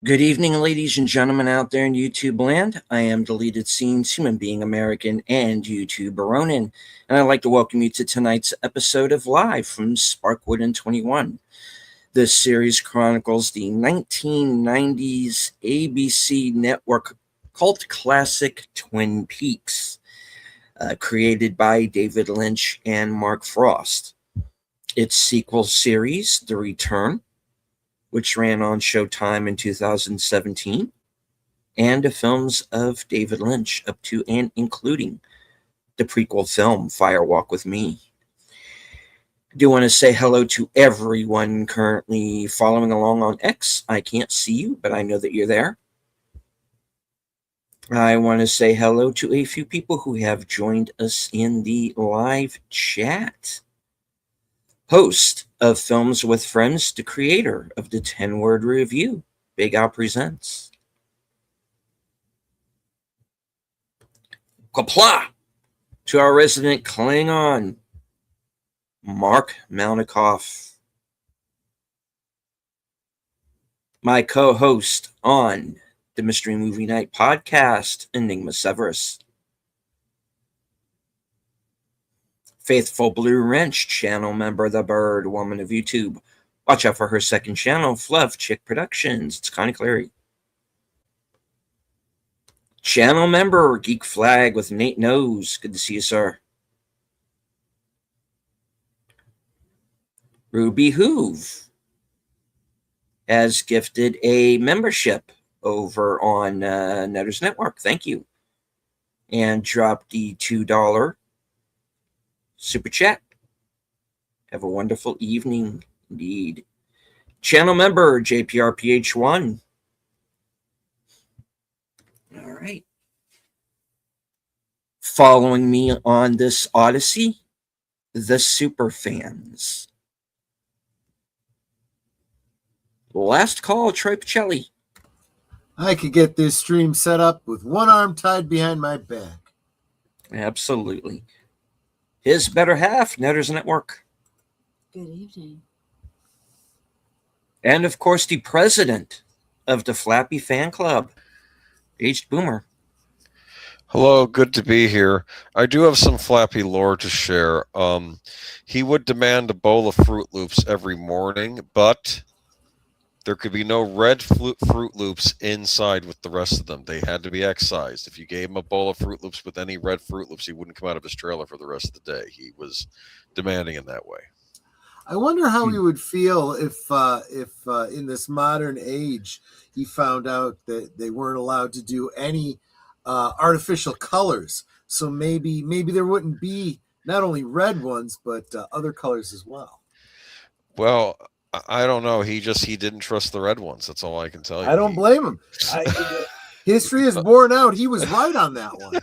Good evening, ladies and gentlemen out there in YouTube land. I am Deleted Scenes, human being American, and YouTuber Ronin, and I'd like to welcome you to tonight's episode of Live from Sparkwood and 21. This series chronicles the 1990s ABC network cult classic Twin Peaks, created by David Lynch and Mark Frost. Its sequel series, The Return, which ran on Showtime in 2017, and the films of David Lynch up to and including the prequel film Fire Walk with Me. I do want to say hello to everyone currently following along on X. I can't see you, but I know that you're there. I want to say hello to a few people who have joined us in the live chat. Host of Films with Friends, the creator of the 10-word review, Big Al Presents. Kapla! To our resident Klingon, Mark Malnikoff. My co-host on the Mystery Movie Night podcast, Enigma Severus. Faithful Blue Wrench, channel member The Bird Woman of YouTube. Watch out for her second channel, Fluff Chick Productions. It's Connie Clary. Channel member Geek Flag with Nate Nose. Good to see you, sir. Ruby Hoove has gifted a membership over on Netters Network. Thank you. And dropped the $2 super chat. Have a wonderful evening indeed. Channel member JPRPH1. All right. Following me on this Odyssey, the super fans. Last call, Troy Pacelli. I could get this stream set up with one arm tied behind my back. Absolutely. His better half, Netters Network. Good evening. And of course, the president of the Flappy Fan Club, Aged Boomer. Hello, good to be here. I do have some Flappy lore to share. He would demand a bowl of Fruit Loops every morning, but there could be no red Fruit Loops inside with the rest of them. They had to be excised. If you gave him a bowl of Fruit Loops with any red Fruit Loops, he wouldn't come out of his trailer for the rest of the day. He was demanding in that way. I wonder how he would feel if in this modern age he found out that they weren't allowed to do any artificial colors. So maybe there wouldn't be not only red ones but other colors as well. Well, I don't know. He didn't trust the red ones. That's all I can tell you. I don't blame him. History is borne out. He was right on that one.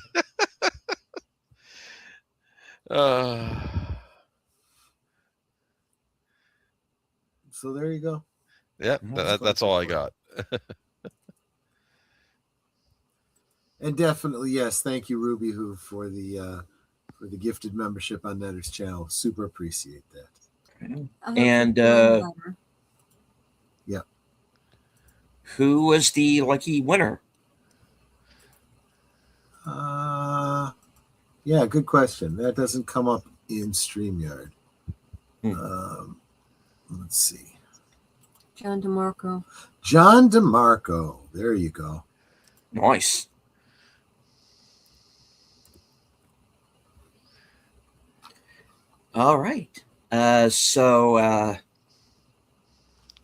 So there you go. Yeah, that's all I got. And definitely, yes, thank you, Ruby Who, for the gifted membership on Netter's channel. Super appreciate that. And yeah, who was the lucky winner? Yeah, good question. That doesn't come up in StreamYard. Let's see. John DeMarco. John DeMarco. There you go. Nice. All right. So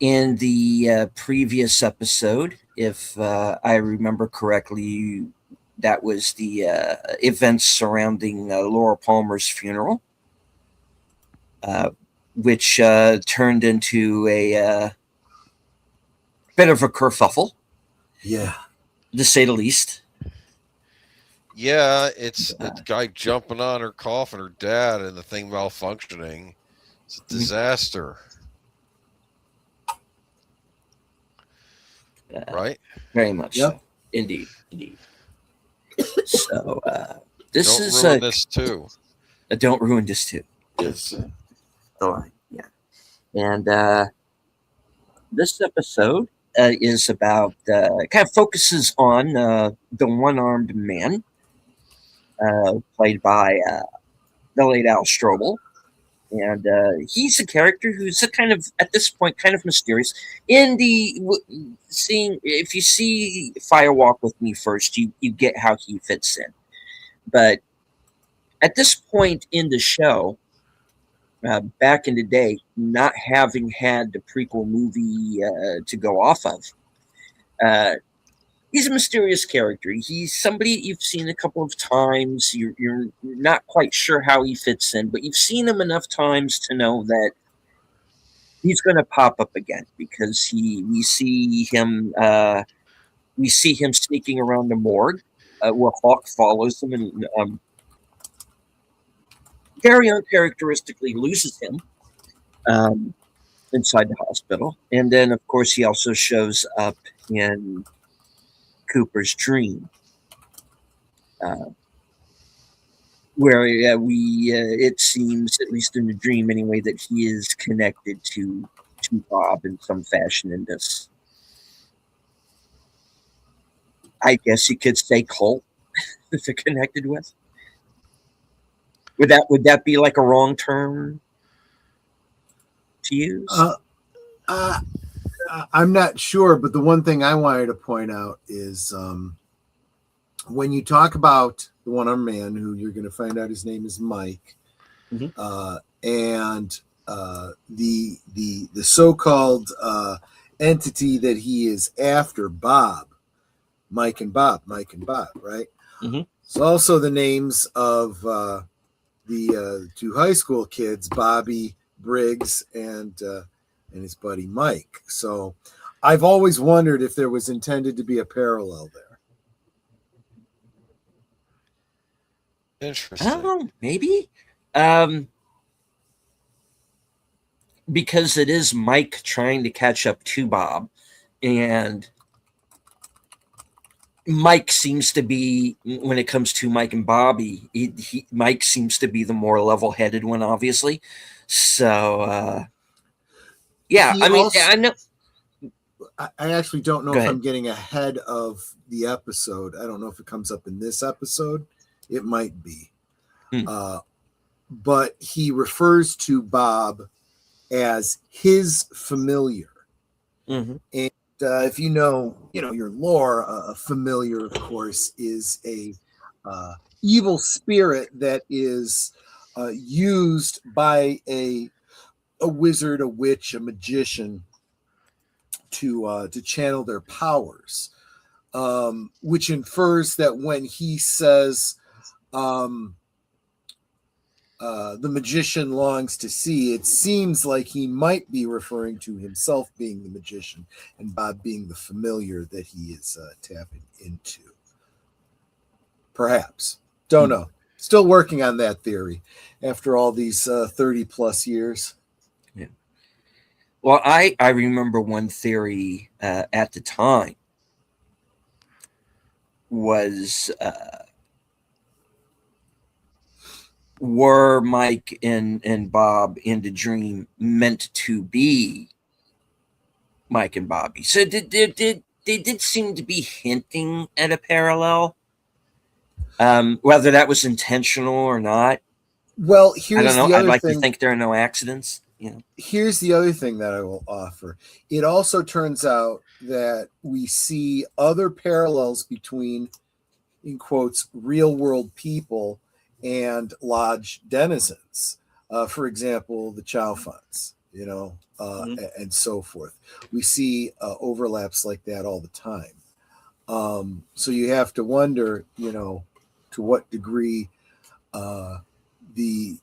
in the previous episode, if I remember correctly, that was the events surrounding Laura Palmer's funeral, which turned into a bit of a kerfuffle. Yeah. To say the least. Yeah, it's a guy jumping on her coffin, her dad, and the thing malfunctioning. It's a disaster. Right? Very much Yep. so. Indeed. So this don't is ruin this too. Don't ruin this too. Is the line, yeah. And this episode is about kind of focuses on the one-armed man, played by the late Al Strobel. And he's a character who's a kind of, at this point, kind of mysterious. In the seeing, if you see Fire Walk with Me first, you get how he fits in. But at this point in the show, back in the day, not having had the prequel movie to go off of, he's a mysterious character. He's somebody you've seen a couple of times. You're not quite sure how he fits in, but you've seen him enough times to know that he's going to pop up again because we see him sneaking around the morgue where Hawk follows him and very uncharacteristically loses him inside the hospital. And then, of course, he also shows up in Cooper's dream, where it seems, at least in the dream anyway, that he is connected to Bob in some fashion in this. I guess you could say cult that they're connected with. Would that be like a wrong term to use? I'm not sure, but the one thing I wanted to point out is when you talk about the one-armed man, who you're going to find out his name is Mike, and the so-called entity that he is after, Bob, Mike and Bob, right? Mm-hmm. It's also the names of the two high school kids, Bobby Briggs and his buddy Mike. So I've always wondered if there was intended to be a parallel there. Interesting. Oh, maybe. Because it is Mike trying to catch up to Bob, and Mike seems to be, when it comes to Mike and Bobby, Mike seems to be the more level-headed one, obviously. So, yeah, He I mean, also- I know. I actually don't know Go if ahead. I'm getting ahead of the episode. I don't know if it comes up in this episode. It might be. But he refers to Bob as his familiar. Mm-hmm. And if you know your lore, a familiar, of course, is a evil spirit that is used by a wizard, a witch, a magician to channel their powers, which infers that when he says the magician longs to see, it seems like he might be referring to himself being the magician and Bob being the familiar that he is tapping into. Perhaps. Don't know. Still working on that theory after all these 30 plus years. Yeah. Well, I remember one theory at the time was were Mike and Bob in the dream meant to be Mike and Bobby? So they did seem to be hinting at a parallel, whether that was intentional or not. Well, I here's don't know. the I'd other like thing. to think there are no accidents. Here's the other thing that I will offer. It also turns out that we see other parallels between, in quotes, real world people and lodge denizens. For example, the Chow funds, and so forth. We see overlaps like that all the time. So you have to wonder, to what degree the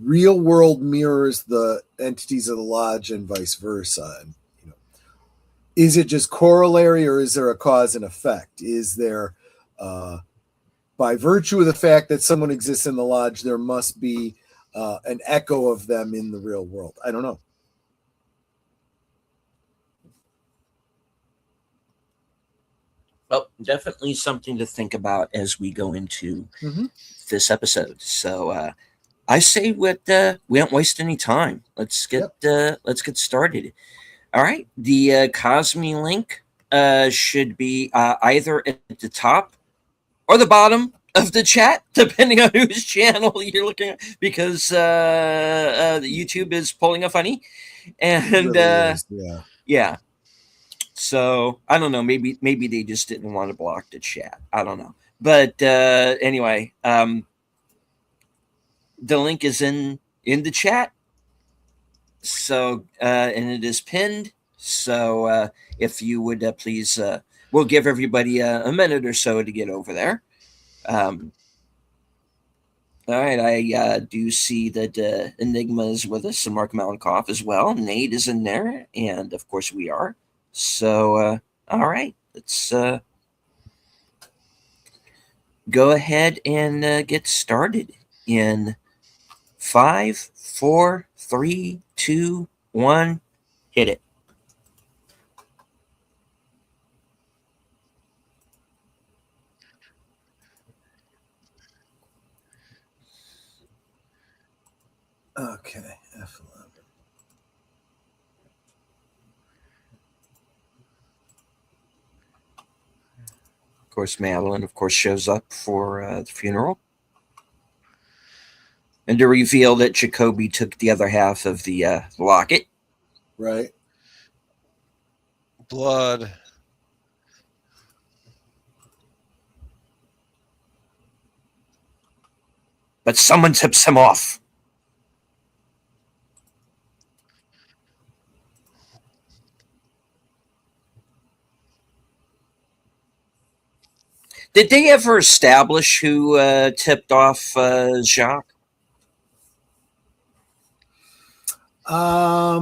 real world mirrors the entities of the lodge and vice versa. And, is it just corollary or is there a cause and effect? Is there, by virtue of the fact that someone exists in the lodge, there must be an echo of them in the real world? I don't know. Well, definitely something to think about as we go into this episode. So I say we don't waste any time. Let's get started. All right. The Cosme link should be either at the top or the bottom of the chat, depending on whose channel you're looking at, because YouTube is pulling a funny. It And really is. Yeah. yeah, so I don't know. Maybe they just didn't want to block the chat. I don't know. But anyway, the link is in the chat. So and it is pinned. So if you would please, we'll give everybody a minute or so to get over there. All right, I do see that Enigma is with us and Mark Malenkoff as well. Nate is in there, and of course we are. So, all right, let's go ahead and get started in 5, 4, 3, 2, 1. Hit it. Okay. F11. Of course, Madeline, of course, shows up for the funeral. And to reveal that Jacoby took the other half of the locket. Right. Blood. But someone tips him off. Did they ever establish who tipped off Jacques? I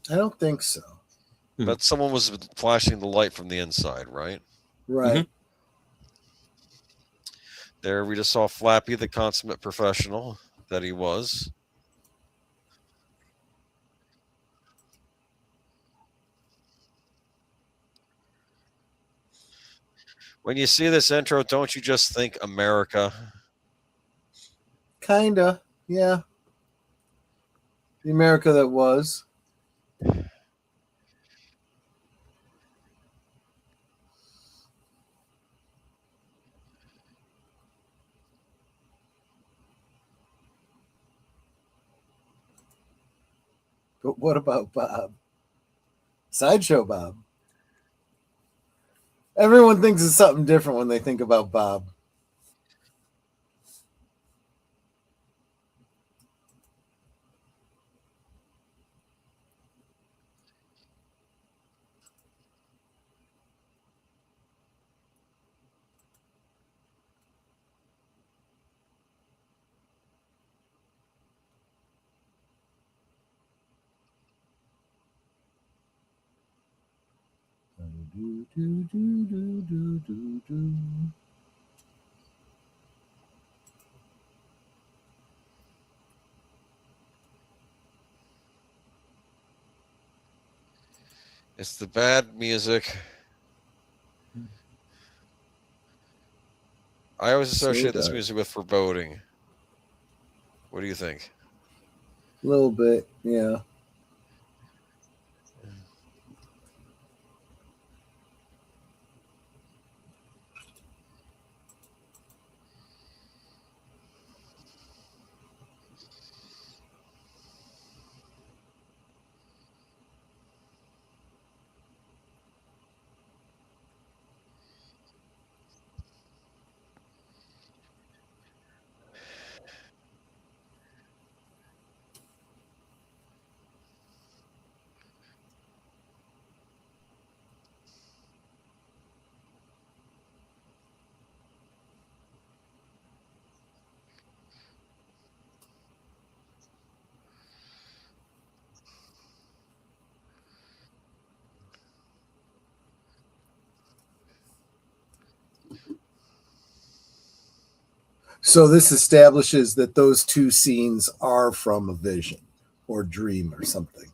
don't think so. But someone was flashing the light from the inside, right? Right. Mhm. There we just saw Flappy, the consummate professional that he was. When you see this intro, don't you just think America? Kinda. Yeah. The America that was. But what about Bob? Sideshow Bob. Everyone thinks it's something different when they think about Bob. Do, do, do, do, do, do, do. It's the bad music. I always So associate this dark. music with foreboding. What do you think? A little bit, yeah. So this establishes that those two scenes are from a vision or dream or something.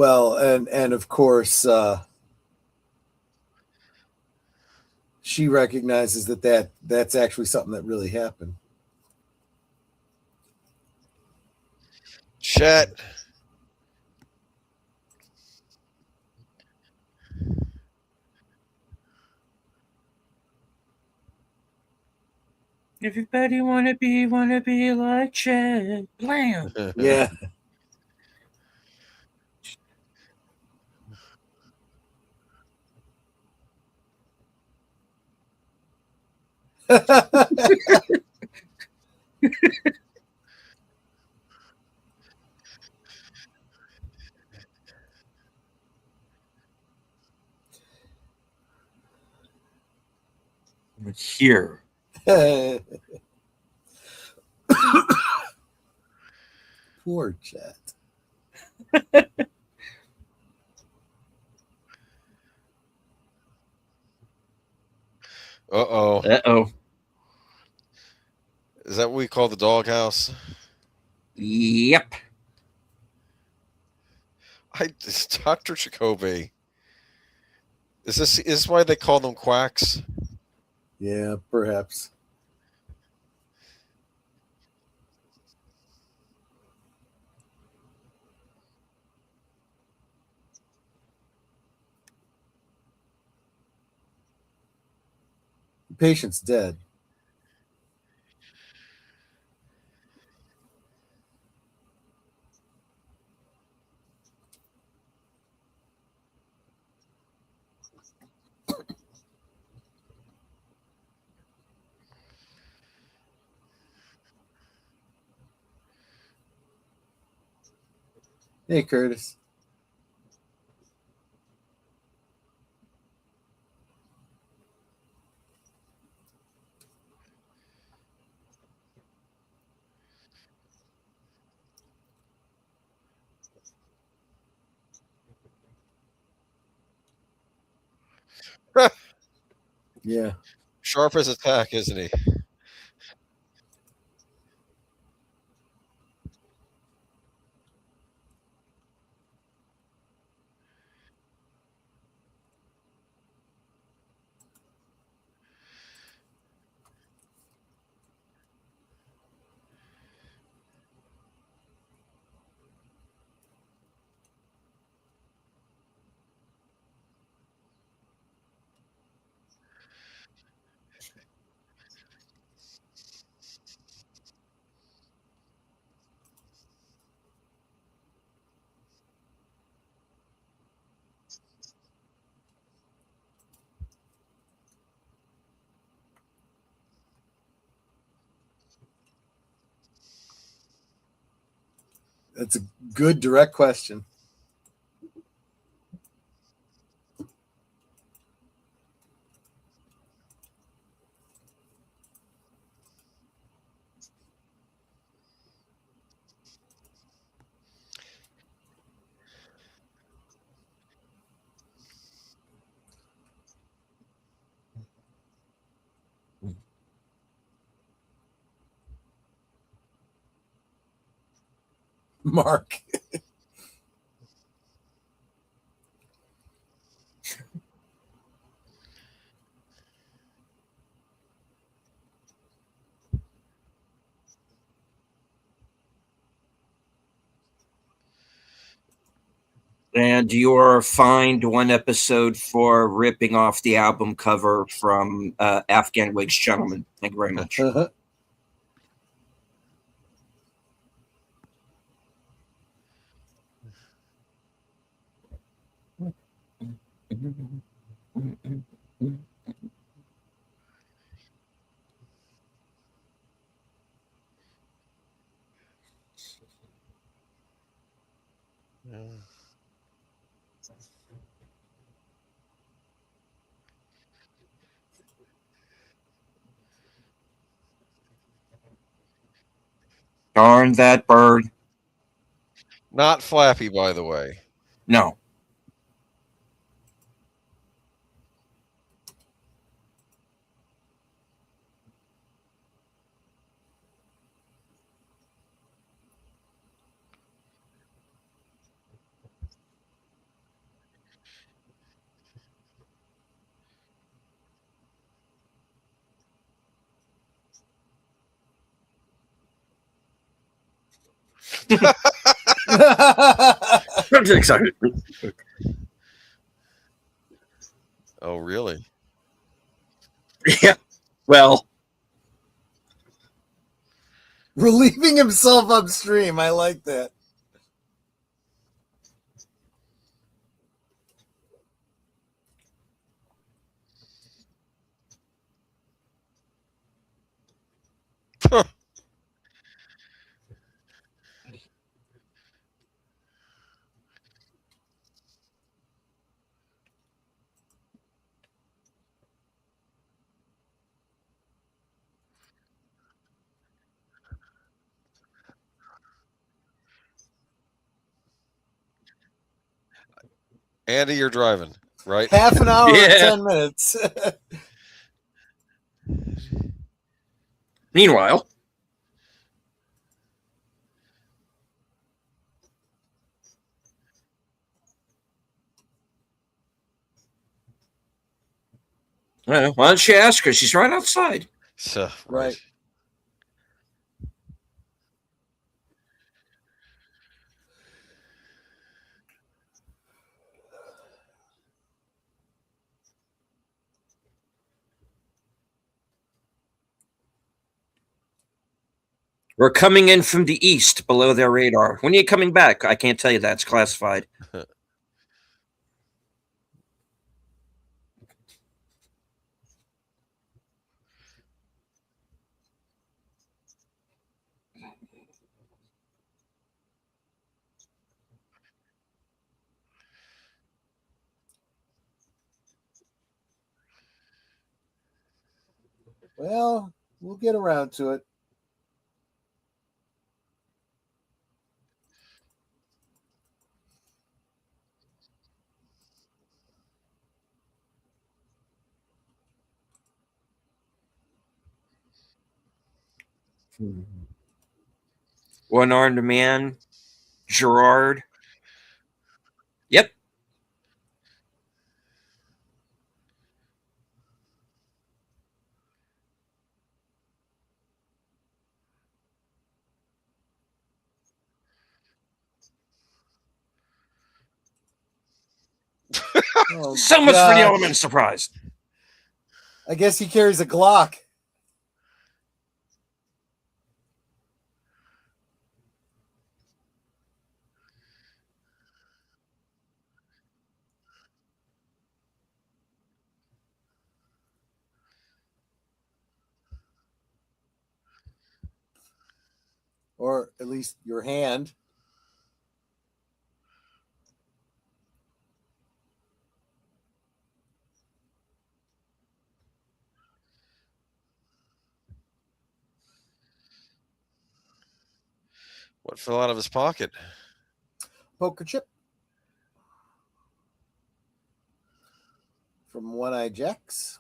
Well, and of course, she recognizes that's actually something that really happened. Chet. Everybody wanna be like Chad. Blam. Yeah. Here. Poor Chet. Uh-oh. Uh-oh. Is that what we call the doghouse? Yep. It's Dr. Jacoby. Is this why they call them quacks? Yeah, perhaps. The patient's dead. Hey, Curtis. Yeah. Sharp as a tack, isn't he? That's a good direct question. Mark. And you're fined one episode for ripping off the album cover from Afghan Wigs Gentlemen. Thank you very much. Darn that bird. Not Flappy, by the way. No. Exactly. Oh, really? Yeah. Well, Relieving himself upstream. I like that. Andy, you're driving, right? Half an hour and yeah. 10 minutes. Meanwhile, why don't you ask her? She's right outside. So, right. Right. We're coming in from the east below their radar. When are you coming back? I can't tell you that. It's classified. Well, we'll get around to it. One armed man, Gerard. Yep. Oh, So much for the God. element of surprise. I guess he carries a Glock. Or at least your hand. What fell out of his pocket? Poker chip. From One Eye Jacks.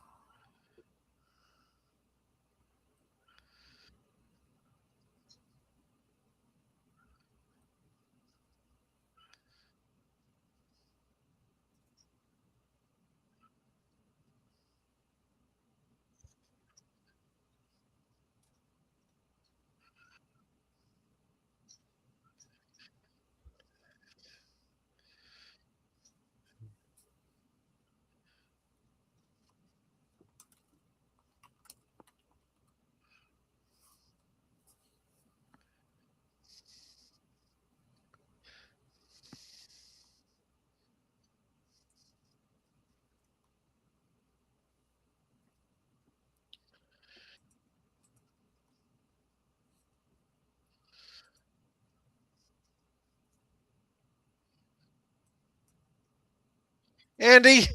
Andy!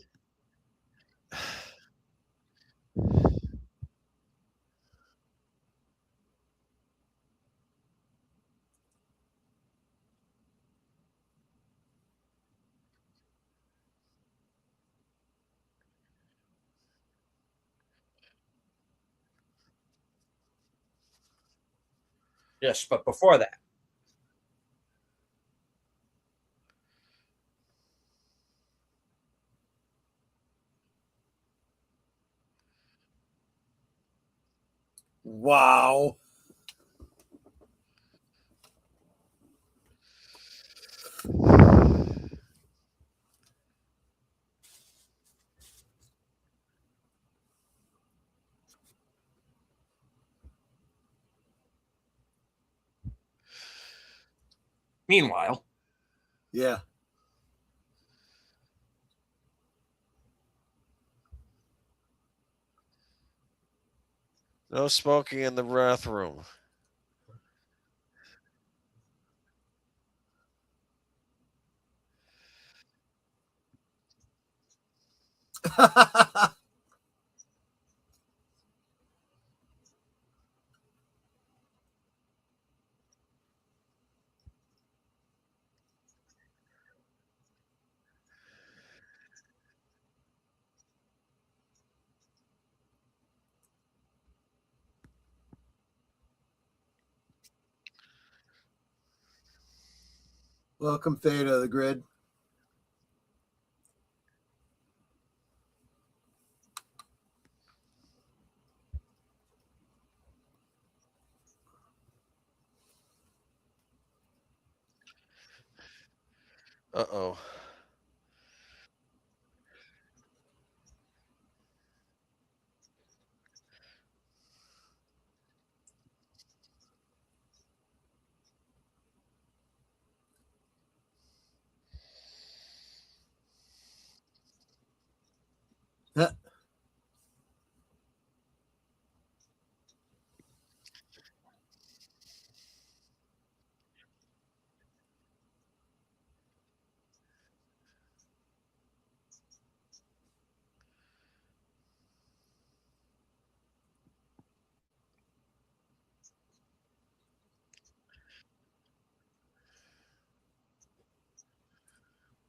Yes, but before that, Wow. Meanwhile, Yeah. No smoking in the bathroom. Welcome, Theta, to the grid. Uh-oh.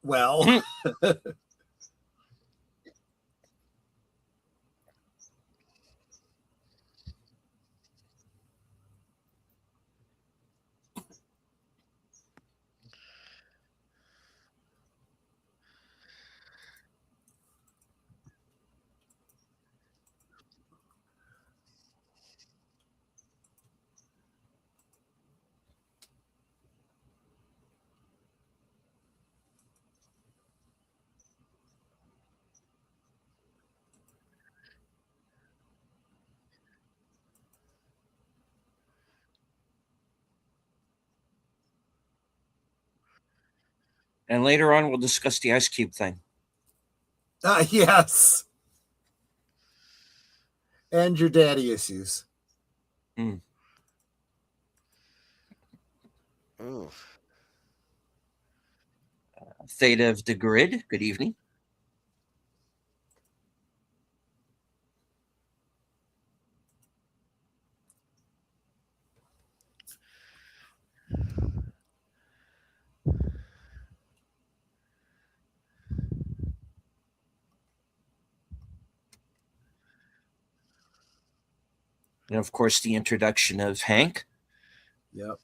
Well, and later on, we'll discuss the Ice Cube thing. yes. And your daddy issues. Mm. Ooh. Theta of the Grid, good evening. And of course, the introduction of Hank. Yep.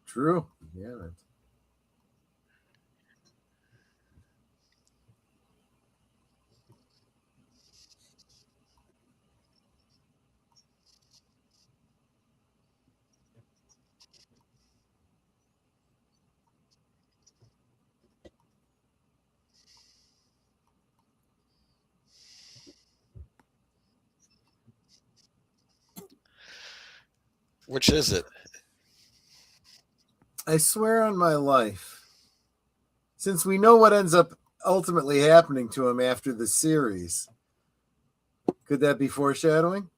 True. Yeah. Which is it? I swear on my life, since we know what ends up ultimately happening to him after the series, could that be foreshadowing?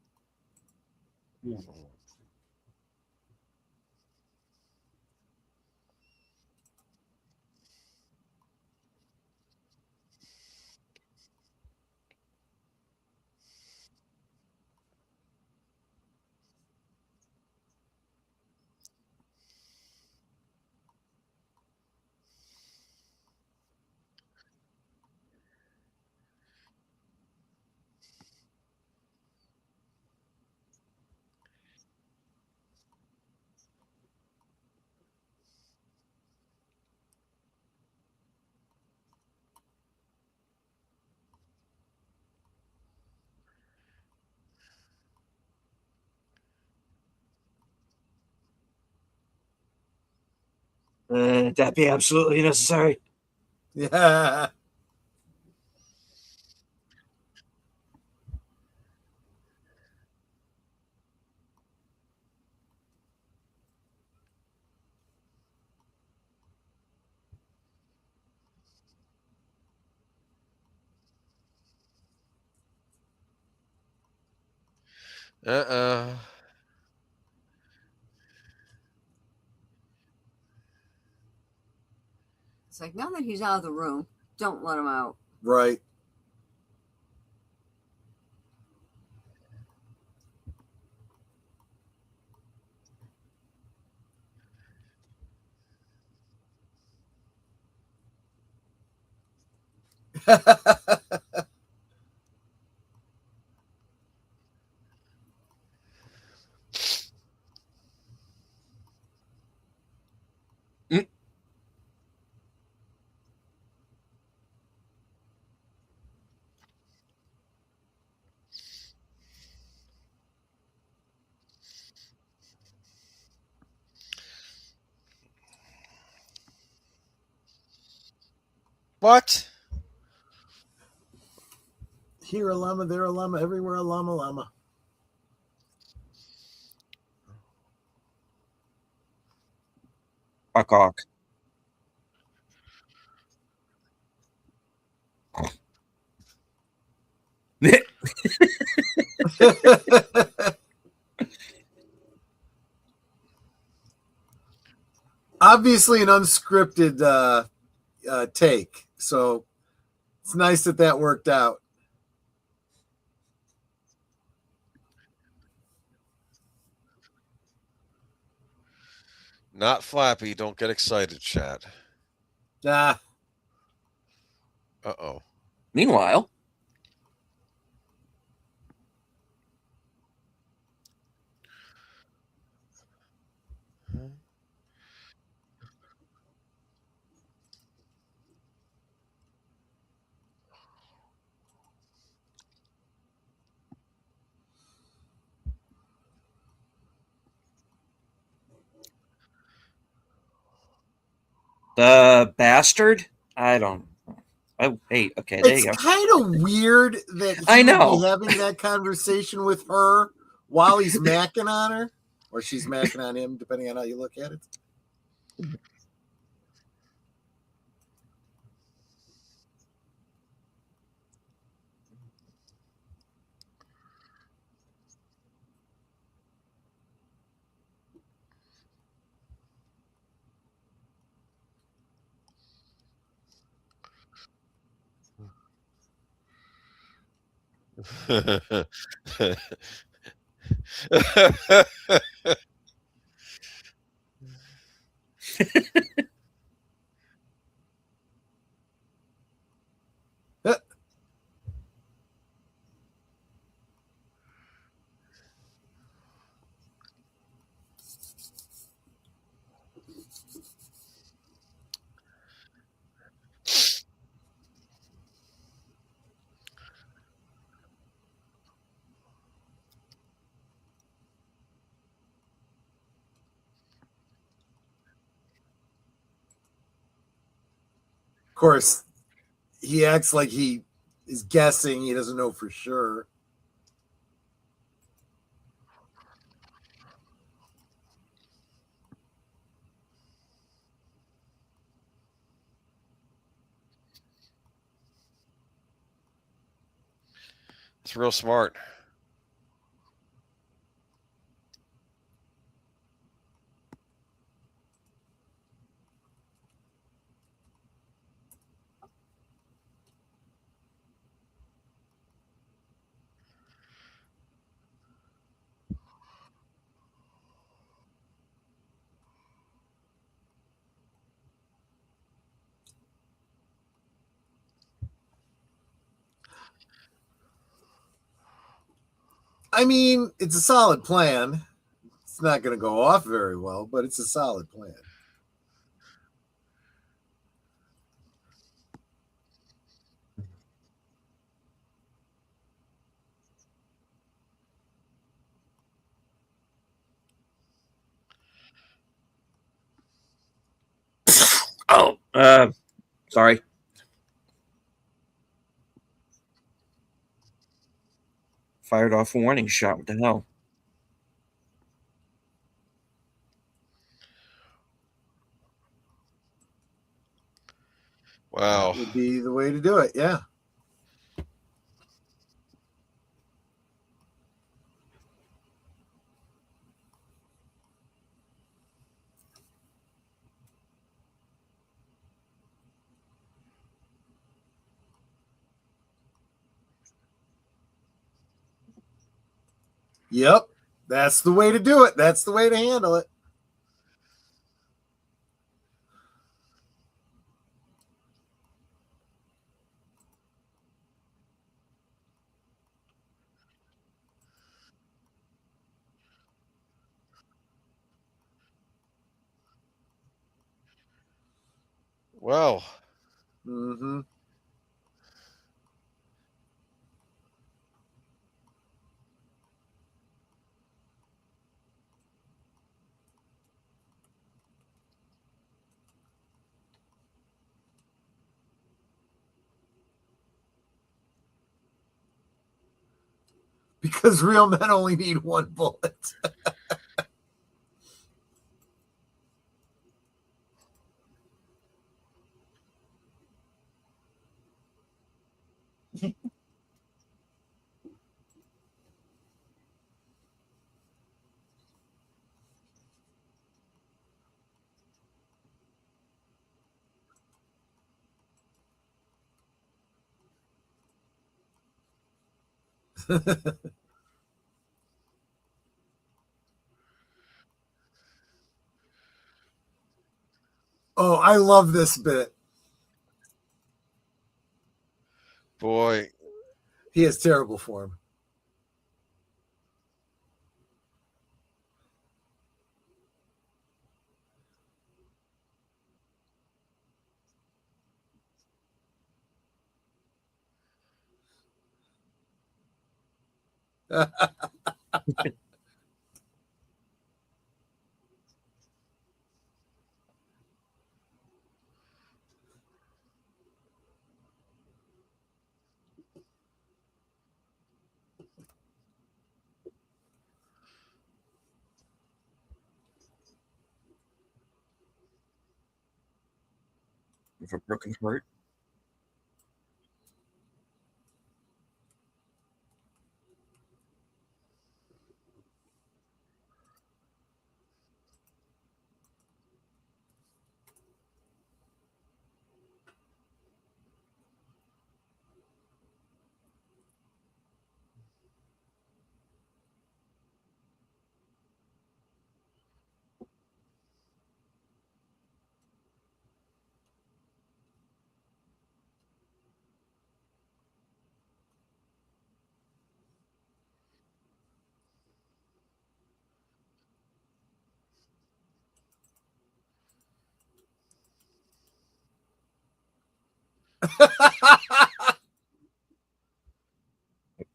That be absolutely necessary. Yeah. Uh-uh. It's like, now that he's out of the room, don't let him out. Right. Mm. What? Here a llama, there a llama, everywhere a llama llama. Awk. Obviously, an unscripted take. So it's nice that that worked out. Not Flappy. Don't get excited, chat. Nah. Uh-oh. Meanwhile, the bastard. I don't. Oh, hey, okay, there It's you go. kind of weird that I he would be know. having that conversation with her while he's macking on her, or she's macking on him, depending on how you look at it. Of course, he acts like he is guessing. He doesn't know for sure. It's real smart. I mean, it's a solid plan. It's not going to go off very well, but it's a solid plan. Oh, sorry. Fired off a warning shot. What the hell? Wow. That would be the way to do it. Yeah. Yep. That's the way to do it. That's the way to handle it. Well, Mm-hmm. Because real men only need one bullet. Oh, I love this bit. boy, He has terrible form. With a broken heart.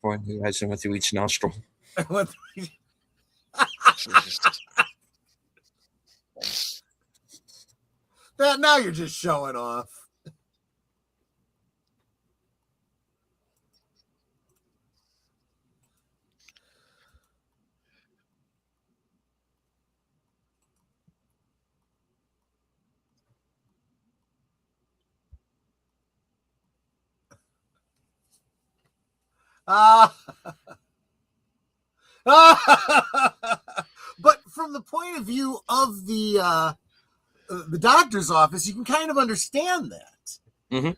One who has them through each nostril. jeez. Now you're just showing off. Ah. But from the point of view of the doctor's office, you can kind of understand that. Mm-hmm.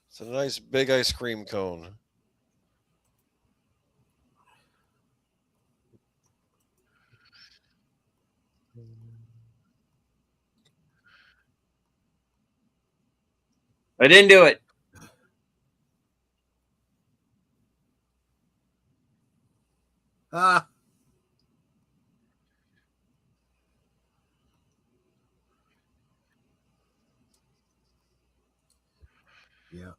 It's a nice big ice cream cone. I didn't do it. Ah. Yeah.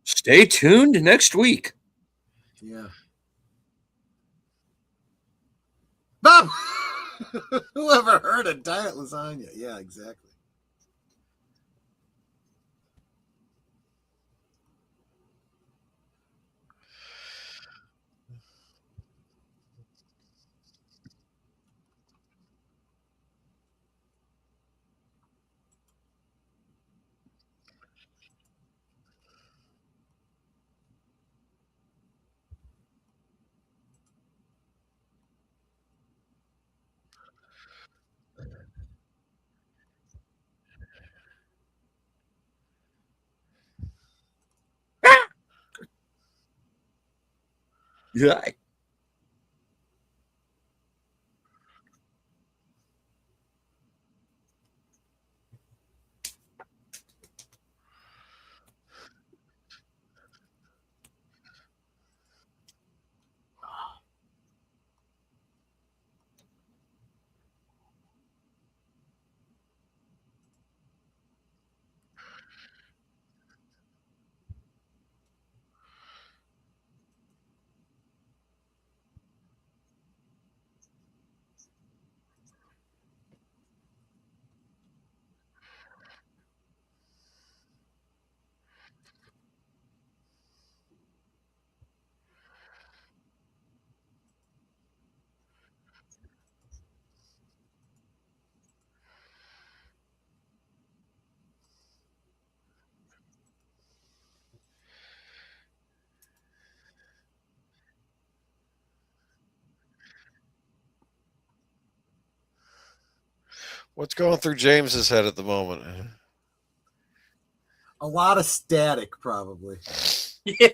Stay tuned next week. Yeah. Bob! Whoever heard of diet lasagna? Yeah, exactly. Yeah. What's going through James's head at the moment? A lot of static, probably. Yeah.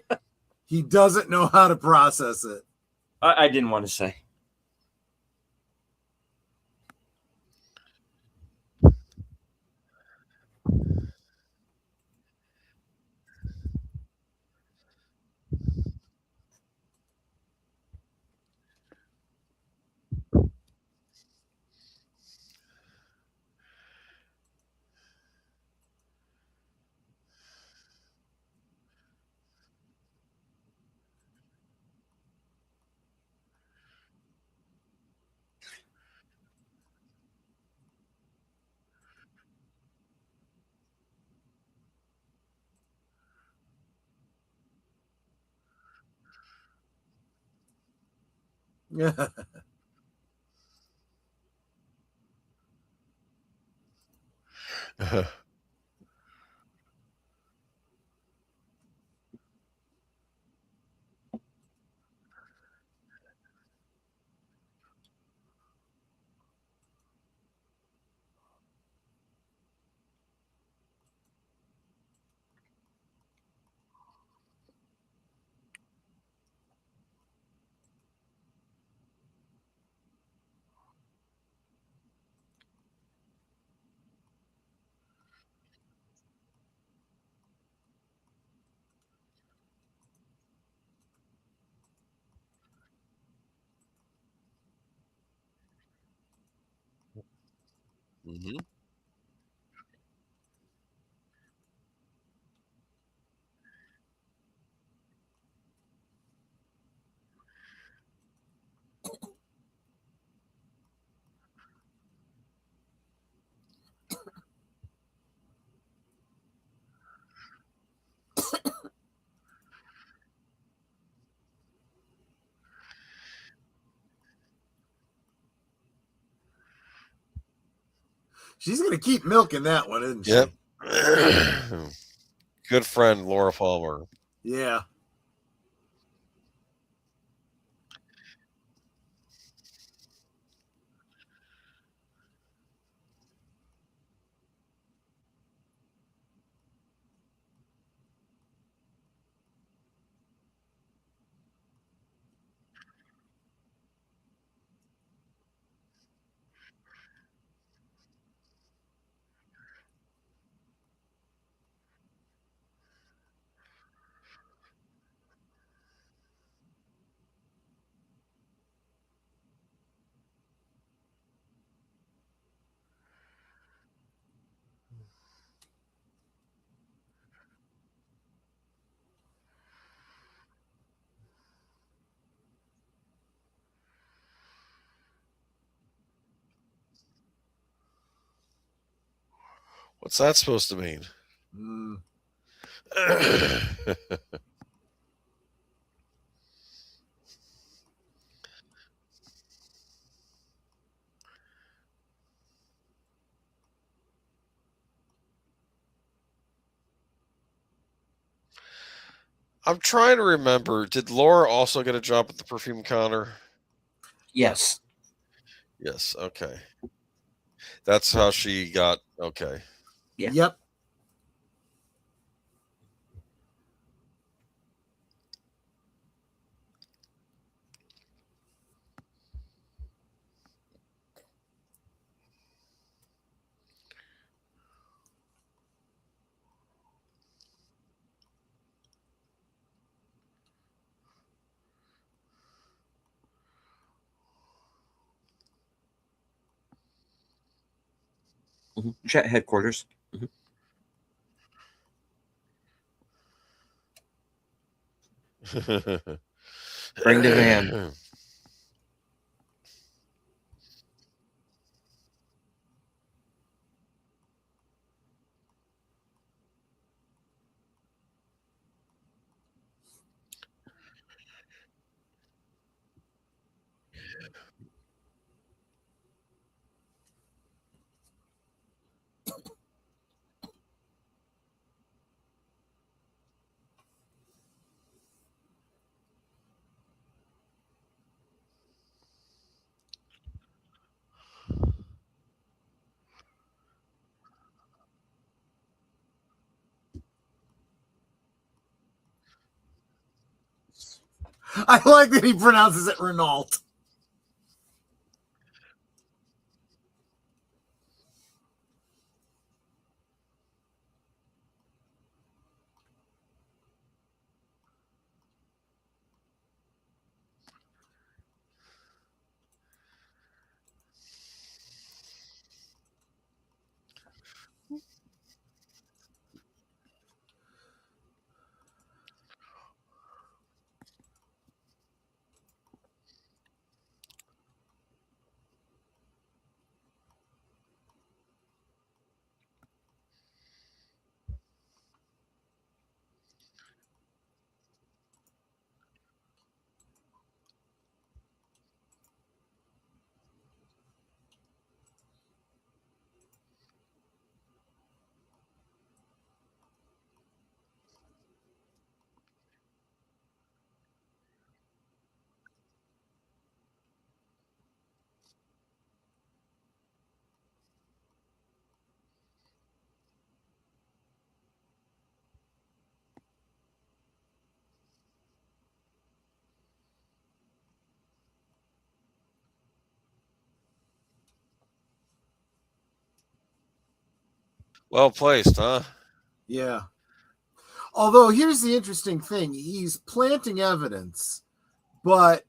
He doesn't know how to process it. I didn't want to say. Hmm. She's going to keep milking that one, isn't Yep. she? Good friend Laura Palmer. Yeah. What's that supposed to mean? Mm. I'm trying to remember. Did Laura also get a job at the perfume counter? Yes. Yes. Okay. That's how she got. Okay. Yeah. Yep. Jet headquarters. Bring the van. I like that he pronounces it Renault. Well placed, huh? Yeah. Although here's the interesting thing: he's planting evidence, but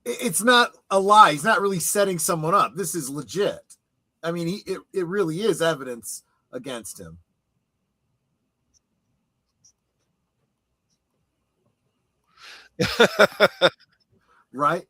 it's not a lie. He's not really setting someone up. This is legit. I mean, it really is evidence against him. Right?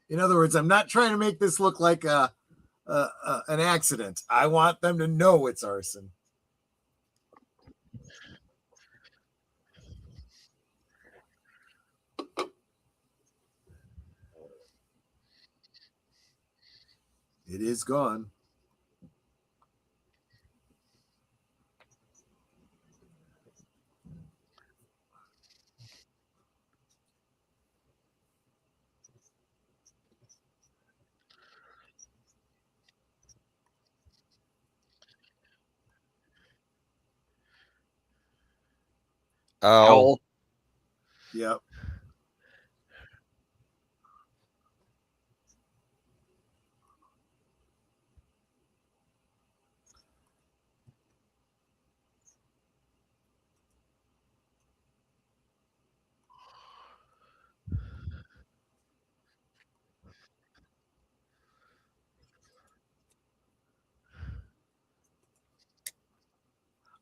In other words, I'm not trying to make this look like an accident. I want them to know it's arson. It is gone. Ow. Owl. Yep.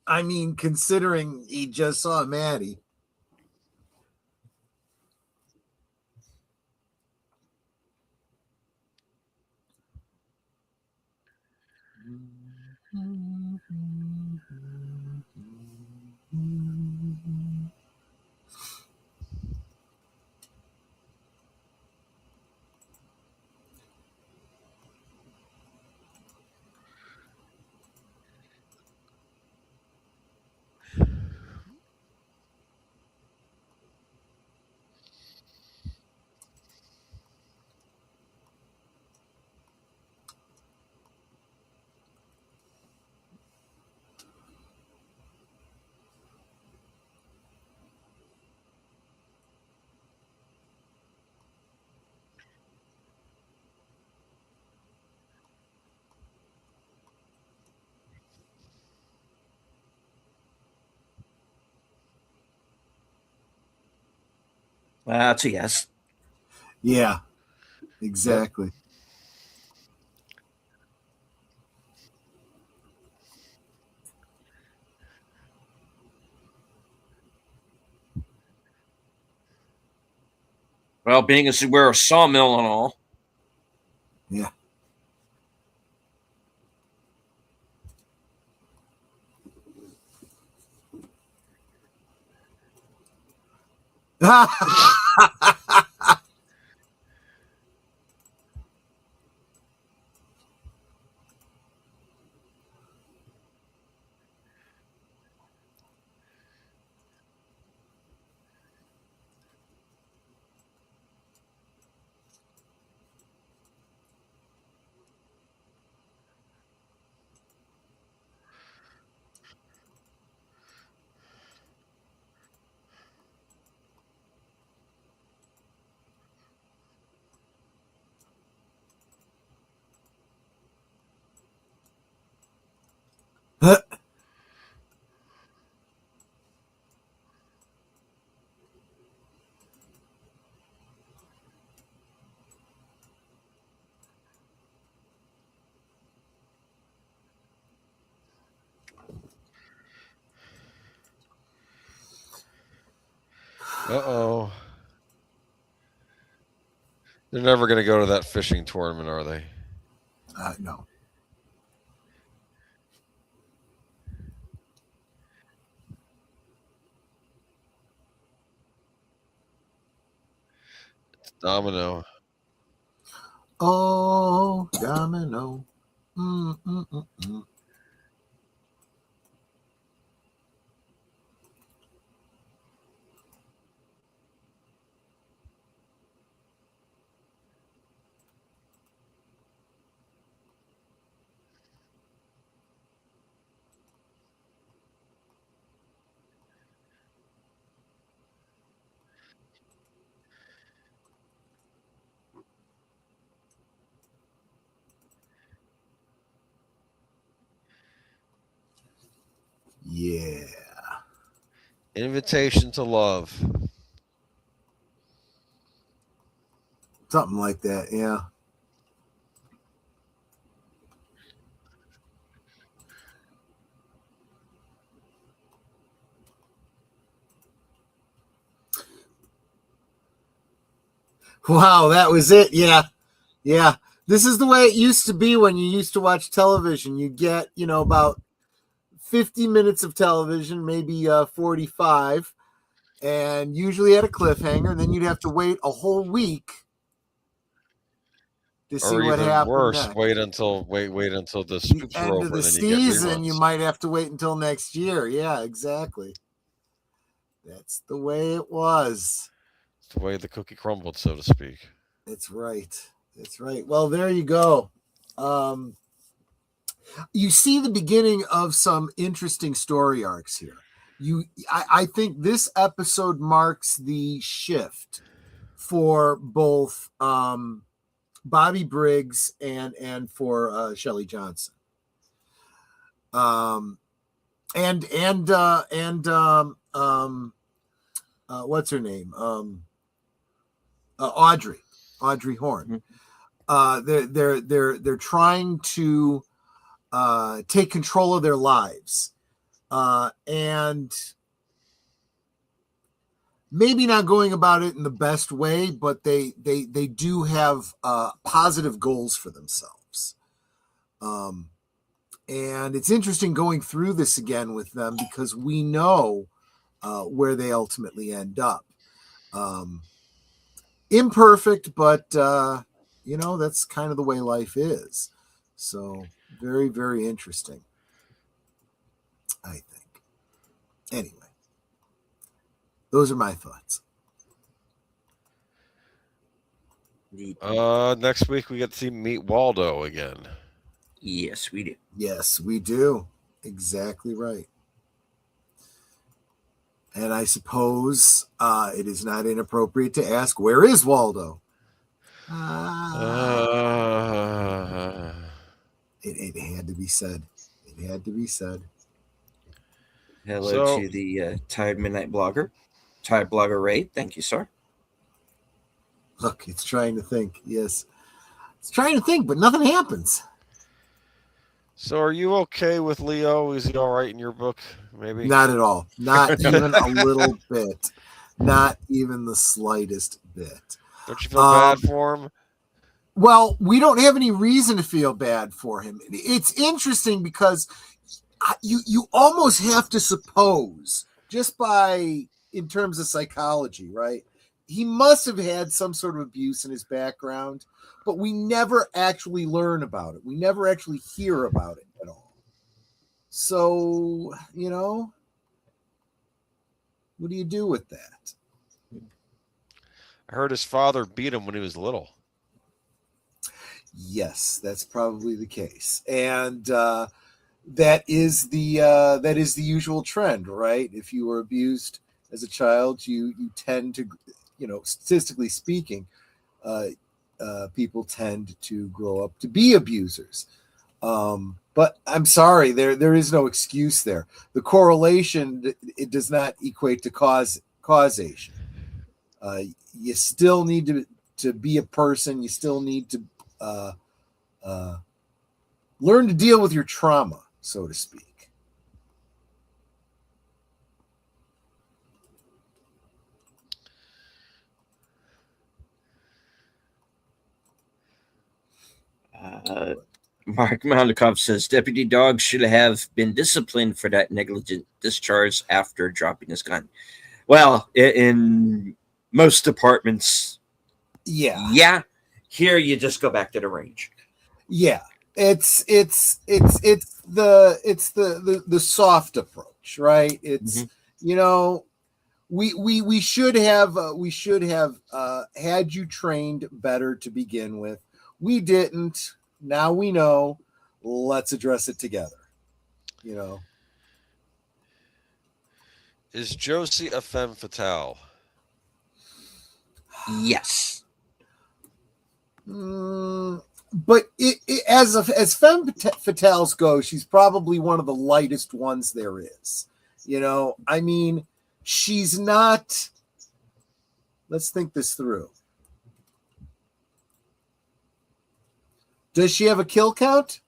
I mean, considering he just saw Maddie. That's a yes. Yeah, exactly. Well, being as we're a sawmill and all. Yeah. Uh-oh. They're never going to go to that fishing tournament, are they? No. Domino. Oh, domino. Mm. Yeah. Invitation to love. Something like that, yeah. Wow, that was it. Yeah. Yeah. This is the way it used to be when you used to watch television. You get, about 50 minutes of television, maybe 45, and usually at a cliffhanger. And then you'd have to wait a whole week to see Or what even happened worse, next. wait until the The sweeps are end of over, the and then you get season, you reruns. might have to wait until next year. Yeah, exactly. That's the way it was. It's the way the cookie crumbled, so to speak. That's right. That's right. Well, there you go. Um, you see the beginning of some interesting story arcs here. I think this episode marks the shift for both Bobby Briggs and for Shelley Johnson. What's her name? Audrey Horne. They're trying to take control of their lives, and maybe not going about it in the best way, but they do have positive goals for themselves. And it's interesting going through this again with them because we know where they ultimately end up. Imperfect, but that's kind of the way life is. So very, very interesting, I think. Anyway, those are my thoughts. Next week we get to see Meet Waldo again. Yes, we do. Yes, we do. Exactly right. And I suppose it is not inappropriate to ask, where is Waldo? It had to be said. It had to be said. Hello So, to the Tired Midnight Blogger. Tired Blogger Ray, thank you, sir. Look, it's trying to think. Yes. It's trying to think, but nothing happens. so are you okay with Leo? Is he all right in your book? Maybe Not at all. Not even a little bit. Not even the slightest bit. Don't you feel bad for him? Well, we don't have any reason to feel bad for him. It's interesting because you almost have to suppose, just by in terms of psychology, right? He must have had some sort of abuse in his background, but we never actually learn about it. We never actually hear about it at all. So, what do you do with that? I heard his father beat him when he was little. Yes, that's probably the case, and that is the usual trend, right? If you were abused as a child, you tend to, statistically speaking, people tend to grow up to be abusers. But I'm sorry, there is no excuse there. The correlation, it does not equate to causation. You still need to be a person. You still need to learn to deal with your trauma, so to speak. Mark Moundikov says Deputy Dog should have been disciplined for that negligent discharge after dropping his gun. Well, in most departments, yeah. Here you just go back to the range. Yeah, it's the soft approach, right? It's we should have had you trained better to begin with. We didn't. Now we know. Let's address it together. Is Josie a femme fatale? Yes. But as femme fatales go, she's probably one of the lightest ones there is. I mean, she's not. Let's think this through. Does she have a kill count?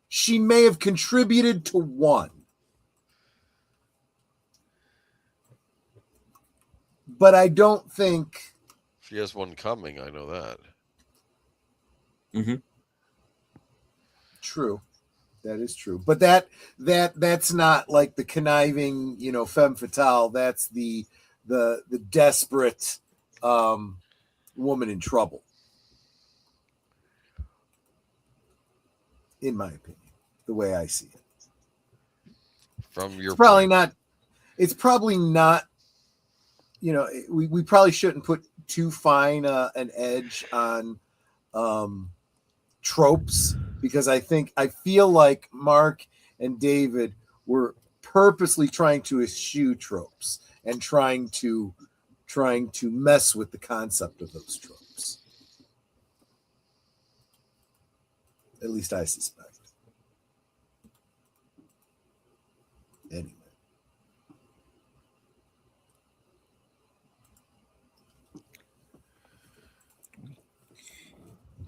She may have contributed to one. But I don't think She has one coming. I know that. Mm-hmm. True. That is true. But that's not like the conniving, femme fatale. That's the desperate woman in trouble. in my opinion, the way I see it. From your It's probably point. not. It's probably not. We probably shouldn't put too fine an edge on tropes, because I feel like Mark and David were purposely trying to eschew tropes and trying to mess with the concept of those tropes. At least I suspect. Anyway.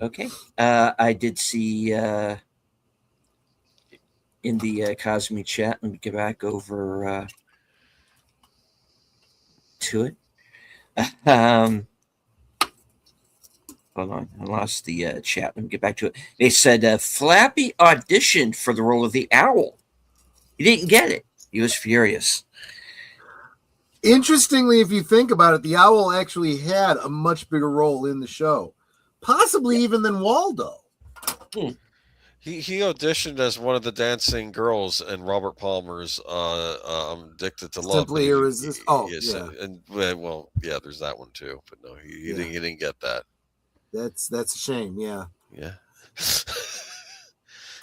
Okay. I did see in the Cosme chat, let me get back over to it. Hold on, I lost the chat. Let me get back to it. They said Flappy auditioned for the role of the owl. He didn't get it. He was furious. Interestingly, if you think about it, the owl actually had a much bigger role in the show, possibly even than Waldo. He auditioned as one of the dancing girls in Robert Palmer's I'm Addicted to Love. Simply Irresistible. Oh, yes, yeah. And well, yeah, there's that one too. But no, he didn't get that. That's a shame. Yeah. Yeah.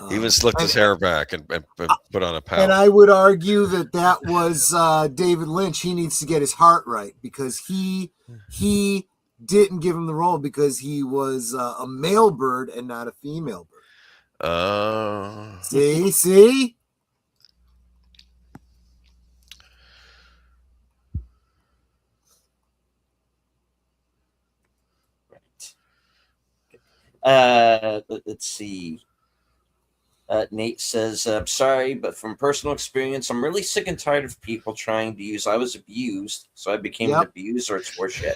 He even slicked his hair back and put on a pout. And I would argue that was David Lynch. He needs to get his heart right, because he didn't give him the role because he was a male bird and not a female bird. See? Let's see. Nate says, I'm sorry, but from personal experience, I'm really sick and tired of people trying to use I was abused, so I became an abuser. It's horseshit.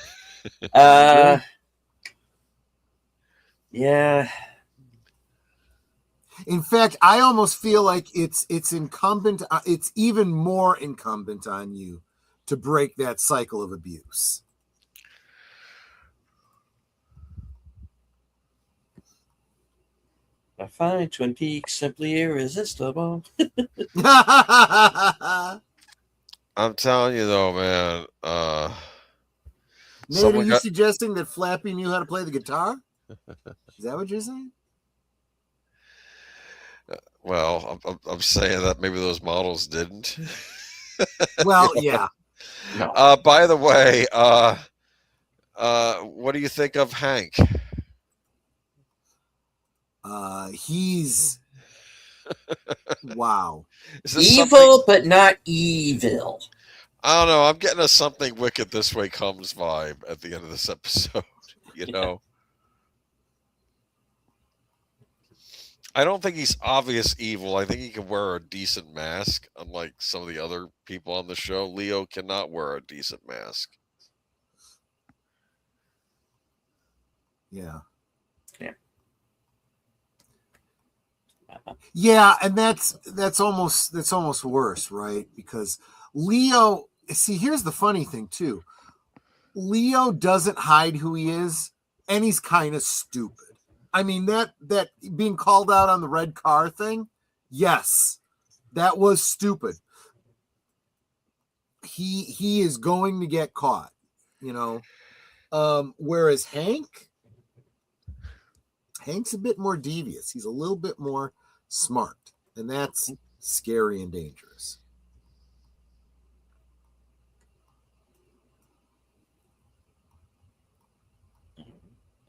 Yeah. In fact, I almost feel like it's incumbent. It's even more incumbent on you to break that cycle of abuse. I find Twin Peaks simply irresistible. I'm telling you though, man. Nate, are you suggesting that Flappy knew how to play the guitar? Is that what you're saying? Well, I'm saying that maybe those models didn't. Well, yeah. No. By the way, what do you think of Hank? He's wow. Evil, but not evil. I don't know. I'm getting a something wicked this way comes vibe at the end of this episode. You know, I don't think he's obvious evil. I think he can wear a decent mask, unlike some of the other people on the show. Leo cannot wear a decent mask. Yeah. Yeah. Yeah, and that's almost worse, right? Because Leo, see, here's the funny thing too. Leo doesn't hide who he is, and he's kind of stupid. I mean, that being called out on the red car thing, yes, that was stupid. He is going to get caught, you know. Whereas Hank's a bit more devious. He's a little bit more smart, and that's scary and dangerous.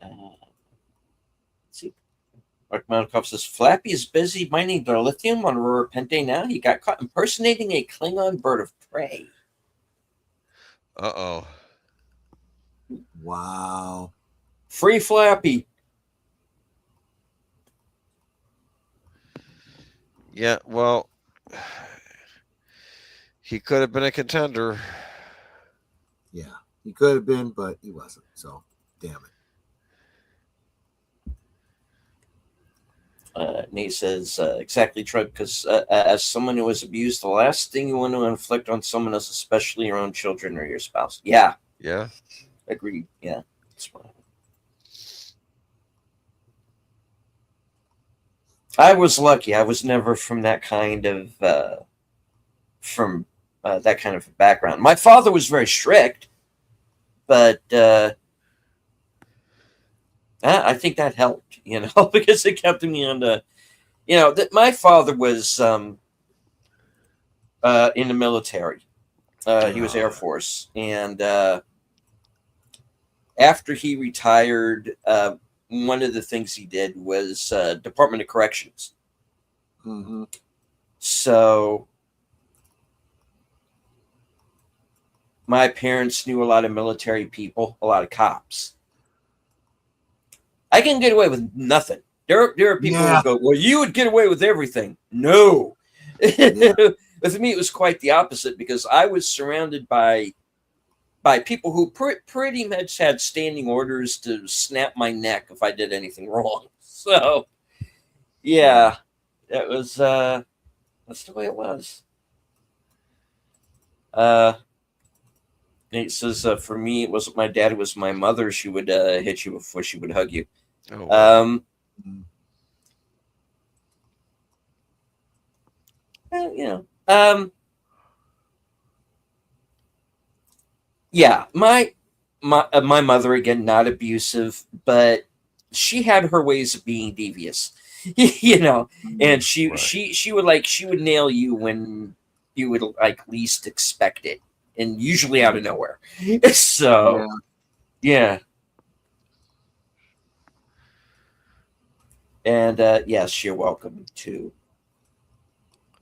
Let's see. Mark Malikoff says Flappy is busy mining the lithium on Aurora Pente now. He got caught impersonating a Klingon bird of prey. Uh-oh. Wow. Free Flappy. Yeah, well, he could have been a contender. Yeah, he could have been, but he wasn't. So, damn it. Nate says, exactly, Trev, because as someone who was abused, the last thing you want to inflict on someone else, especially your own children or your spouse. Yeah. Yeah. Agreed. Yeah. That's what I was lucky. I was never from that kind of from that kind of background. My father was very strict, but I think that helped, because it kept me on the, that my father was in the military. He was Air Force, and after he retired, one of the things he did was Department of Corrections. Mm-hmm. So my parents knew a lot of military people, a lot of cops. I can get away with nothing. There are people who go, well, you would get away with everything. No. Yeah. With me, it was quite the opposite, because I was surrounded by people who pretty much had standing orders to snap my neck if I did anything wrong. So, yeah, that was that's the way it was. It says for me, it wasn't my dad; it was my mother. She would hit you before she would hug you. Oh, wow. Yeah, my mother, again, not abusive, but she had her ways of being devious, and she would nail you when you would least expect it, and usually out of nowhere. So yeah. And yes, you're welcome to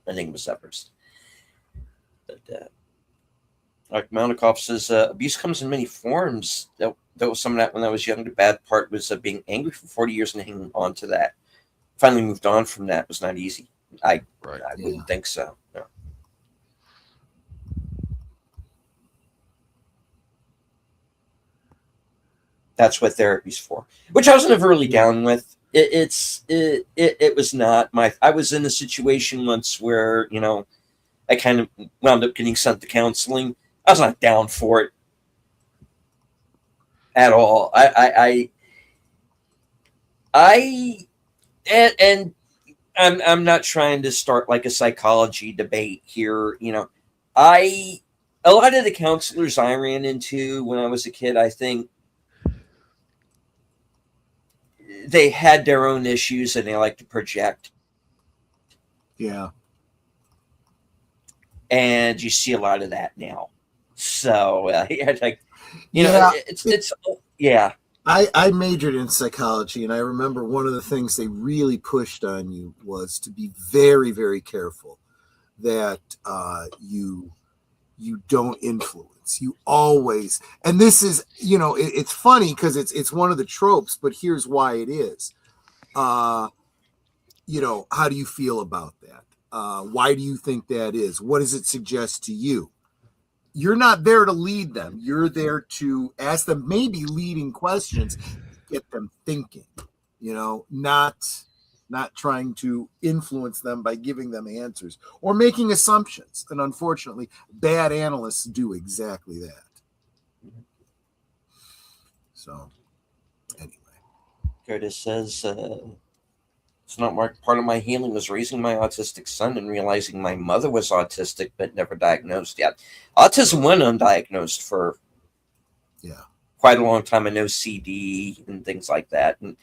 Enigma Severs. But like Mounikoff says, abuse comes in many forms. That was some of that when I was young. The bad part was being angry for 40 years and hanging on to that. Finally moved on from that. It was not easy. I wouldn't think so. No. That's what therapy's for, which I was never really down with. It was not I was in a situation once where, I kind of wound up getting sent to counseling. I was not down for it at all. And I'm not trying to start like a psychology debate here. A lot of the counselors I ran into when I was a kid, I think they had their own issues and they like to project. Yeah. And you see a lot of that now. So it's yeah. I majored in psychology, and I remember one of the things they really pushed on you was to be very, very careful that you don't influence. You always, and this is, it's funny because it's one of the tropes, but here's why it is. How do you feel about that? Why do you think that is? What does it suggest to you? You're not there to lead them. You're there to ask them maybe leading questions, get them thinking, not trying to influence them by giving them answers or making assumptions. And unfortunately, bad analysts do exactly that. So anyway. Curtis says, it's not part of my healing was raising my autistic son and realizing my mother was autistic but never diagnosed yet. Autism went undiagnosed for quite a long time. I know CD and things like that. And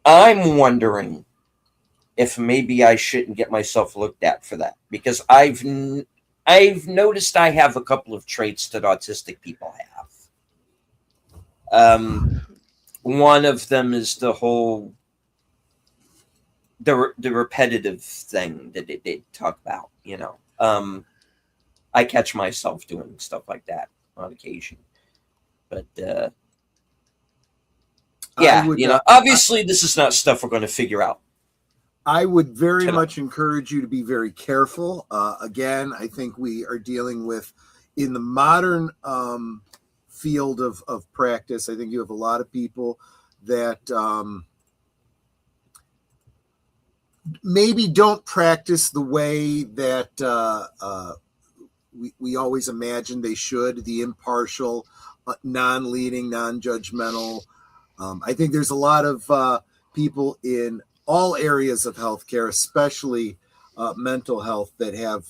I'm wondering if maybe I shouldn't get myself looked at for that, because I've noticed I have a couple of traits that autistic people have. One of them is the whole the repetitive thing that they talk about. I catch myself doing stuff like that on occasion, but obviously this is not stuff we're going to figure out. I would very much encourage you to be very careful. Again, I think we are dealing with, in the modern field of practice, I think you have a lot of people that maybe don't practice the way that we always imagine they should, the impartial, non-leading, non-judgmental, I think there's a lot of people in all areas of healthcare, especially mental health, that have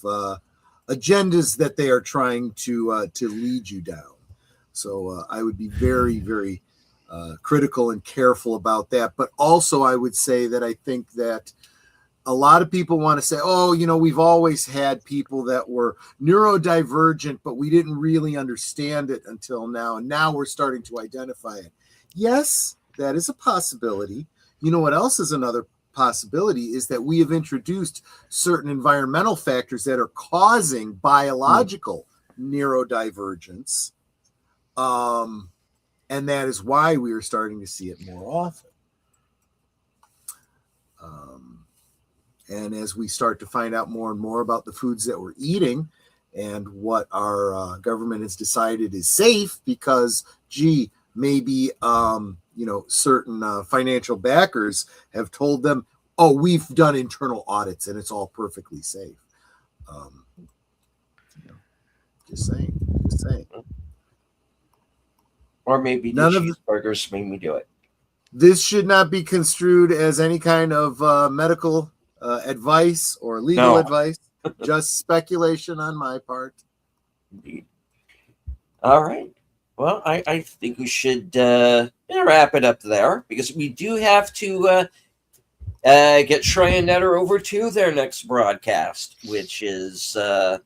agendas that they are trying to lead you down. So I would be very, very critical and careful about that. But also, I would say that I think that a lot of people want to say, oh, we've always had people that were neurodivergent, but we didn't really understand it until now. And now we're starting to identify it. Yes, that is a possibility. You know what else is another possibility is that we have introduced certain environmental factors that are causing biological neurodivergence. And that is why we are starting to see it more often. And as we start to find out more and more about the foods that we're eating and what our government has decided is safe, because, maybe, certain financial backers have told them, oh, we've done internal audits and it's all perfectly safe. Just saying. Or maybe the cheeseburgers made me do it. This should not be construed as any kind of medical advice or legal advice, just speculation on my part. Indeed. All right. Well, I think we should wrap it up there, because we do have to get Troy and Netter over to their next broadcast, which is the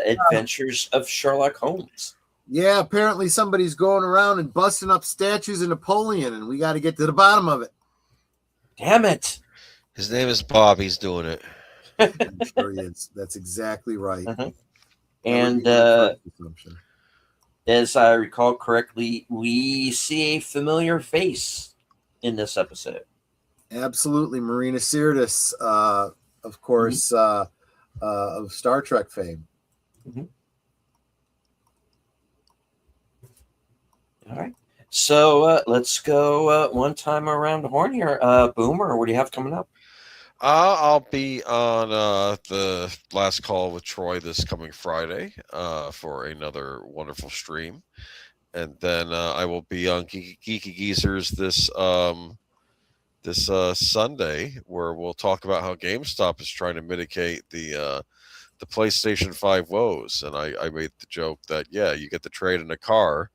Adventures of Sherlock Holmes. Yeah, apparently somebody's going around and busting up statues of Napoleon, and we got to get to the bottom of it. Damn it. His name is Bob. He's doing it. I'm sure he is. That's exactly right. Uh-huh. And as I recall correctly, we see a familiar face in this episode. Absolutely. Marina Sirtis, of course, of Star Trek fame. Mm-hmm. All right. So let's go one time around the horn here. Boomer, what do you have coming up? I'll be on the last call with Troy this coming Friday for another wonderful stream. And then I will be on Geeky Geezers this Sunday, where we'll talk about how GameStop is trying to mitigate the PlayStation 5 woes. And I made the joke that, you get to trade in a car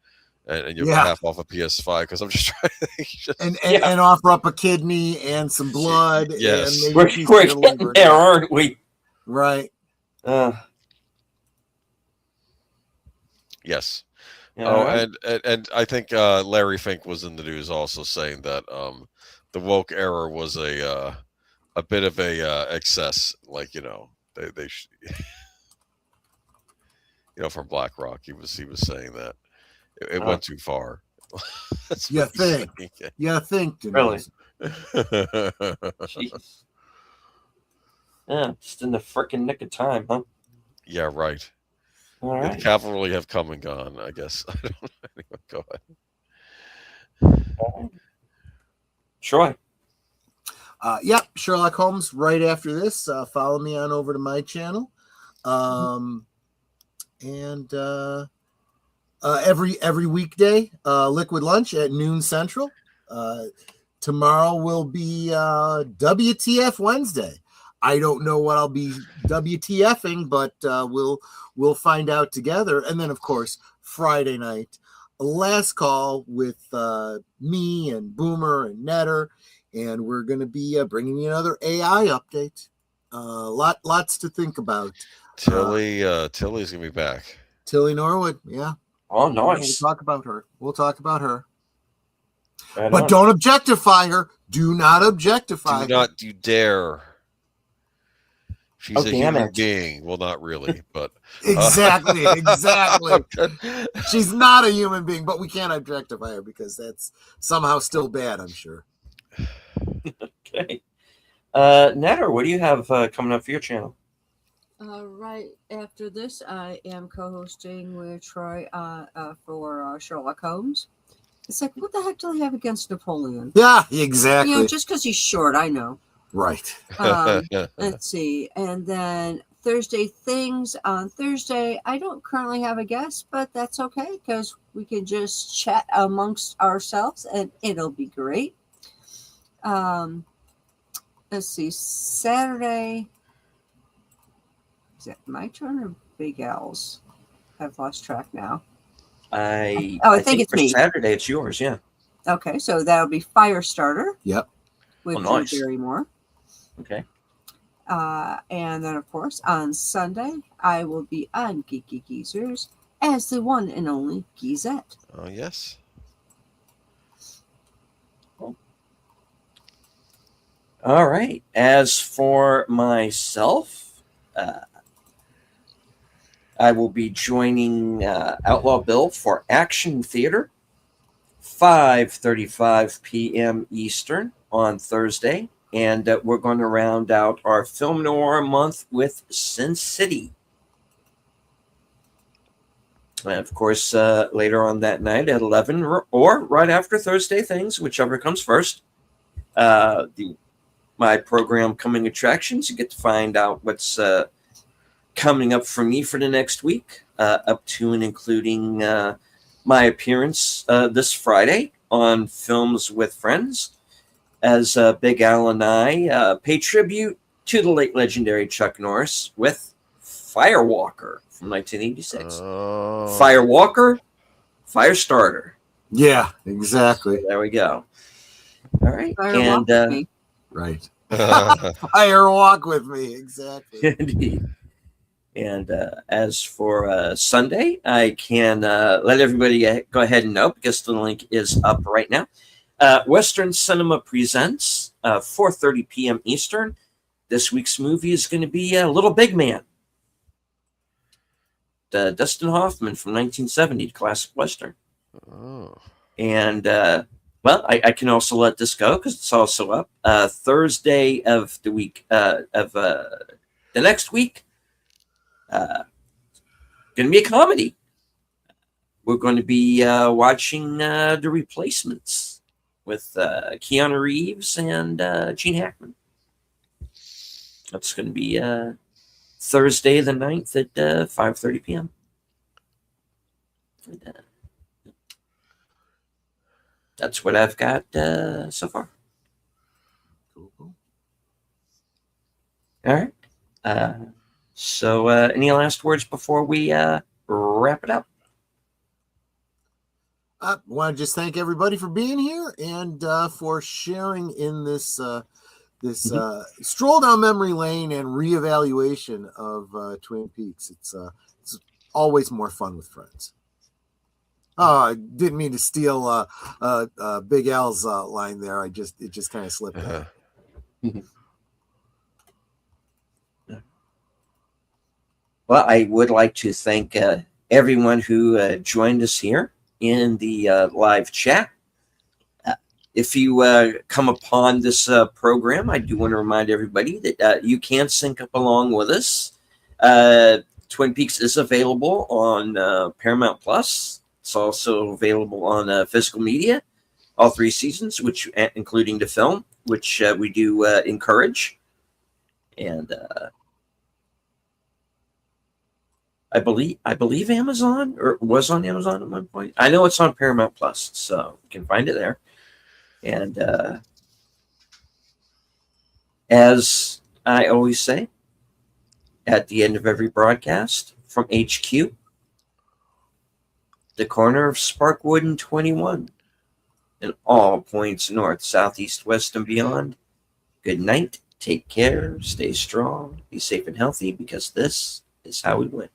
and you'll get half off a PS5, because I'm just trying to and offer up a kidney and some blood. Yes. And we're getting there, aren't we? Right. Yes. Yeah, and I think Larry Fink was in the news also saying that the woke era was a bit of a excess, like they from BlackRock, he was saying that it went too far. You think? You think? Really? Jeez. Yeah, just in the frickin' nick of time, huh? Yeah, right. All right. The cavalry have come and gone, I guess. I don't know. Anyway, go ahead. Troy. Sherlock Holmes right after this. Follow me on over to my channel. And every weekday, Liquid Lunch at noon Central. Tomorrow will be WTF Wednesday. I don't know what I'll be WTFing, but we'll find out together. And then, of course, Friday night, last call with me and Boomer and Netter, and we're going to be bringing you another AI update. Lots to think about. Tilly's gonna be back. Tilly Norwood, yeah. Oh, nice. We'll talk about her. Right but on. don't objectify her. Do not objectify Do her. not you dare. She's a damn human it. being. Well, not really, but Exactly. She's not a human being, but we can't objectify her because that's somehow still bad, I'm sure. Okay. Netter, what do you have coming up for your channel? Right after this, I am co-hosting with Troy for Sherlock Holmes. It's like, what the heck do they have against Napoleon? Yeah, exactly. Just because he's short, I know. Right. Let's see. And then Thursday things on Thursday. I don't currently have a guest, but that's okay because we can just chat amongst ourselves and it'll be great. Let's see, Saturday. Is it my turn or Big Al's? I've lost track now. I think it's for me. Saturday it's yours, yeah. Okay, so that'll be Firestarter. Yep. With nice. Drew Barrymore. Okay. And then, of course, on Sunday, I will be on Geeky Geezers as the one and only Geezette. Oh, yes. All right. As for myself, I will be joining Outlaw Bill for Action Theater, 5:35 p.m. Eastern on Thursday. And we're going to round out our Film Noir month with Sin City. And of course, later on that night at 11 or right after Thursday Things, whichever comes first, my program Coming Attractions, you get to find out what's coming up for me for the next week, up to and including my appearance this Friday on Films with Friends, as Big Al and I pay tribute to the late legendary Chuck Norris with Firewalker from 1986. Oh. Firewalker, Firestarter. Yeah, exactly. So there we go. All right. Firewalk with me. Right. Fire walk with me, exactly. Indeed. And as for Sunday, I can let everybody go ahead and know because the link is up right now. Western Cinema presents 4:30 p.m. Eastern. This week's movie is going to be Little Big Man. Dustin Hoffman from 1970, classic Western. Oh. And well, I can also let this go because it's also up. Thursday of the week of the next week. Going to be a comedy. We're going to be watching The Replacements with Keanu Reeves and Gene Hackman. That's going to be Thursday the 9th at 5:30 p.m. And, that's what I've got so far. Cool. All right. So any last words before we wrap it up? I want to just thank everybody for being here and for sharing in this stroll down memory lane and reevaluation of Twin Peaks. It's always more fun with friends. Oh, I didn't mean to steal Big Al's line there. It just kind of slipped out. Well, I would like to thank everyone who joined us here in the live chat. If you come upon this program, I do want to remind everybody that you can sync up along with us. Twin Peaks is available on Paramount Plus. It's also available on physical media, all 3 seasons, which including the film, which we do encourage. And I believe Amazon, or was on Amazon at one point. I know it's on Paramount Plus, so you can find it there. And as I always say, at the end of every broadcast from HQ, the corner of Sparkwood and 21, and all points north, south, east, west, and beyond, good night, take care, stay strong, be safe and healthy, because this is how we win.